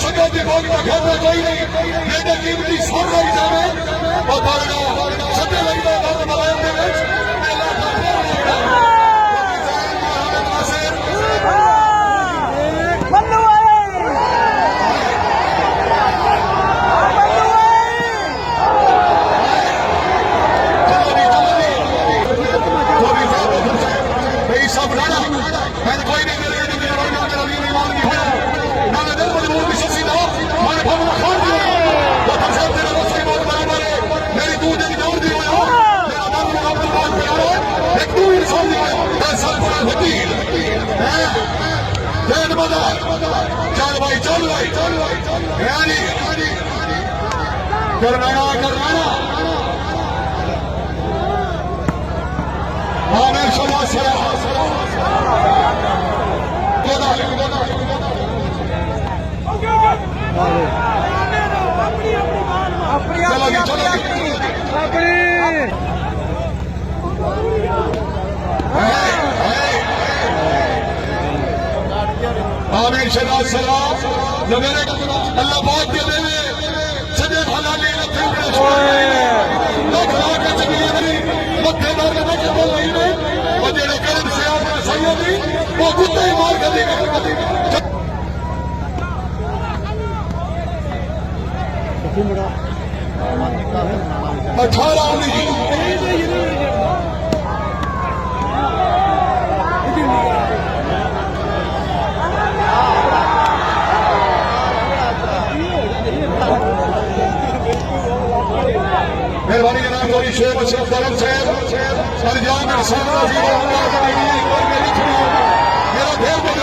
सदों की भोग का खेमे कोई नहीं बेटे कीमती सुन रही जावे और दरगा सदे लगते दर्द मलायम दे विच मेला का फेर होगा बल्लू सब राणा मैं कोई नहीं मेरे ईमान की होया ना मैं दिल मजबूर भी ससी ना मैं भवन खान दी वो तब से तेरे रोज की बहुत बराबर है मेरी तू दिन जोड़ दी होया मेरा मन को अब बहुत प्यारा है एक तू इंसान दी होया मैं सब बड़ा वकील है जैन मदा चल भाई यानी करनाना आमिर शमा सरा आमिर शहनाज सलाम जो मेरे अल्लाह बहुत के देवे सजे भला ले रखे लख लाख चलिए नहीं मथे मार के देखे बोल रही ने वो जेड़े करन से आपने सही दी वो कुत्ते ही मार के देखे 18 नहीं मेहरबानी जनाब थोड़ी शेर अशरफ दरम साहब सरजाम मेरा ढेर